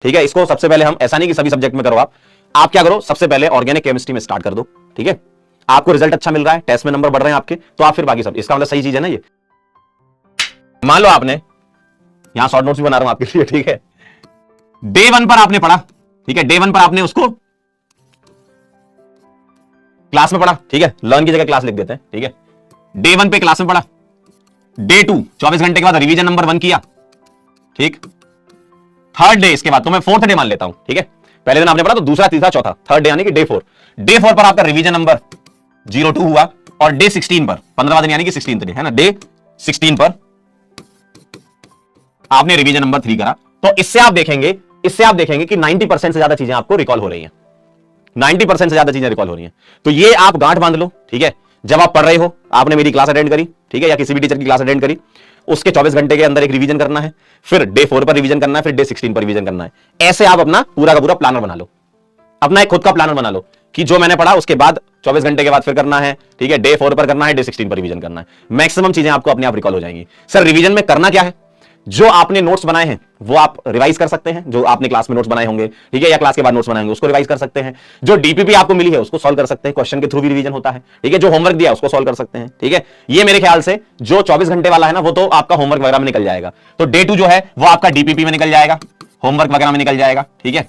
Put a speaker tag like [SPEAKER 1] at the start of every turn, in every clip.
[SPEAKER 1] ठीक है। इसको सबसे पहले हम, ऐसा नहीं कि सभी सब्जेक्ट में करो आप क्या करो, सबसे पहले ऑर्गेनिक केमिस्ट्री में स्टार्ट कर दो। ठीक है, आपको रिजल्ट अच्छा मिल रहा है, टेस्ट में नंबर बढ़ रहे हैं आपके, तो आप फिर बाकी सब, इसका मतलब सही चीज है ना ये। मान लो आपने, यहां शॉर्ट नोट्स भी बना रहा हूं आपके लिए, ठीक है, डे 1 पर आपने पढ़ा, ठीक है, डे 1 पर आपने उसको क्लास में पढ़ा, ठीक है, लर्न की जगह क्लास लिख देते हैं, ठीक है, डे 1 पे क्लास में पढ़ा, डे 2 24 घंटे के बाद रिवीजन नंबर 1 किया, ठीक, थर्ड डे इसके बाद, तो मैं फोर्थ डे मान लेता हूं, ठीक है, पहले दिन आपने पढ़ा तो दूसरा तीसरा चौथा, थर्ड डे यानी कि डे 4, डे 4 पर आपका रिवीजन नंबर 02 हुआ, और डे 16 पर 15वां दिन यानी कि 16th डे है ना, डे 16 पर आपने रिवीजन नंबर 3 करा। तो इससे आप देखेंगे कि 90% से ज्यादा चीजें आपको रिकॉल हो रही हैं, 90% से ज्यादा चीजें रिकॉल हो रही हैं। तो ये आप गांठ बांध लो, ठीक है, जब आप पढ़ रहे हो, आपने मेरी क्लास अटेंड करी, ठीक है, या किसी भी टीचर की क्लास अटेंड करी, उसके 24 घंटे के अंदर एक रिवीजन करना है, फिर डे 4 पर रिवीजन करना है, फिर डे 16 पर रिवीजन करना है। ऐसे आप अपना पूरा का पूरा प्लानर बना लो, अपना एक खुद का प्लानर बना लो कि जो मैंने पढ़ा उसके बाद 24 घंटे के बाद फिर करना है, ठीक है, डे 4 पर करना है, डे 16 पर रिवीजन करना है। मैक्सिमम चीजें आपको अपने आप रिकॉल हो जाएंगी। सर रिवीजन में करना क्या है? जो आपने नोट्स बनाए हैं वो आप रिवाइज कर सकते हैं, जो आपने क्लास में नोट्स बनाए होंगे, ठीक है, या क्लास के बाद नोट्स बनाए होंगे उसको रिवाइज कर सकते हैं। जो डीपीपी आपको मिली है उसको सॉल्व कर सकते हैं, क्वेश्चन के थ्रू भी रिवीजन होता है, ठीक है, जो होमवर्क दिया उसको सॉल्व कर सकते हैं, ठीक है। ये मेरे ख्याल से जो 24 घंटे वाला है ना, वो तो आपका होमवर्क वगैरह में निकल जाएगा, तो डे 2 जो है वो आपका डीपीपी में निकल जाएगा, होमवर्क वगैरह में निकल जाएगा, ठीक है।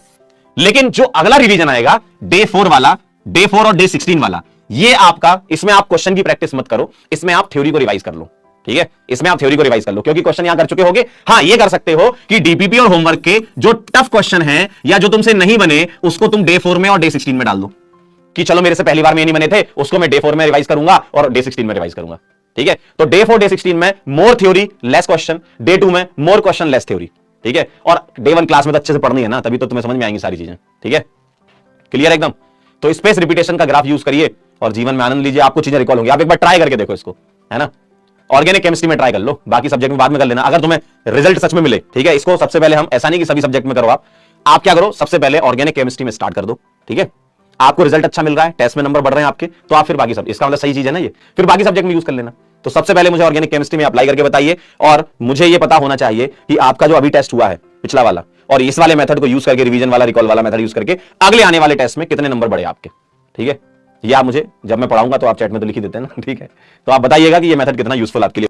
[SPEAKER 1] लेकिन जो अगला रिवीजन आएगा डे 4 वाला, डे 4 और डे 16 वाला, ये आपका, इसमें आप क्वेश्चन की प्रैक्टिस मत करो, इसमें आप थ्योरी को रिवाइज कर लो, ठीक है, इसमें आप थ्योरी को रिवाइज कर लो, क्योंकि क्वेश्चन यहां कर चुके होगे। हां, ये कर सकते हो कि डीपीपी और होमवर्क के जो टफ क्वेश्चन हैं या जो तुमसे नहीं बने, उसको तुम डे 4 में और डे 16 में डाल दो, कि चलो मेरे से पहली बार में नहीं बने थे, उसको मैं डे 4 में रिवाइज करूंगा और डे 16 में रिवाइज करूंगा, ठीक है। तो डे 4 डे 16 में मोर थ्योरी लेस क्वेश्चन, डे 2 में मोर क्वेश्चन लेस थ्योरी, ठीक है। और डे 1 क्लास में तो अच्छे से पढ़नी है ना, तभी तो तुम्हें समझ में आएंगी सारी चीजें, ठीक है, क्लियर एकदम। तो स्पेस रिपीटेशन का ग्राफ यूज करिए और जीवन में आनंद लीजिए, आपको चीजें रिकॉल होंगी। आप एक बार ट्राई करके देखो इसको, है ना। ऑर्गेनिक केमिस्ट्री में ट्राई कर लो, बाकी सब्जेक्ट में बाद में कर लेना, अगर तुम्हें रिजल्ट सच में मिले, ठीक है। इसको सबसे पहले हम, ऐसा नहीं कि सभी सब्जेक्ट में करो आप क्या करो, सबसे पहले ऑर्गेनिक केमिस्ट्री में स्टार्ट कर दो, ठीक है। आपको रिजल्ट अच्छा मिल रहा है, टेस्ट में नंबर बढ़ रहे हैं आपके, तो आप फिर बाकी सब, इसका मतलब सही चीज है ना ये, फिर बाकी सब्जेक्ट में यूज कर लेना। तो सबसे पहले मुझे ऑर्गेनिक केमिस्ट्री में अप्लाई करके बताइए, और मुझे ये पता होना चाहिए कि आपका जो अभी टेस्ट हुआ है पिछला वाला, और इस वाले मेथड को यूज करके, रिवीजन वाला, रिकॉल वाला मेथड यूज करके अगले आने वाले टेस्ट में कितने नंबर बढ़े आपके, ठीक है। ये आप मुझे जब मैं पढ़ाऊंगा तो आप चैट में तो लिख ही देते हैं ना, ठीक है। तो आप बताइएगा कि ये मेथड कितना यूजफुल आपके लिए।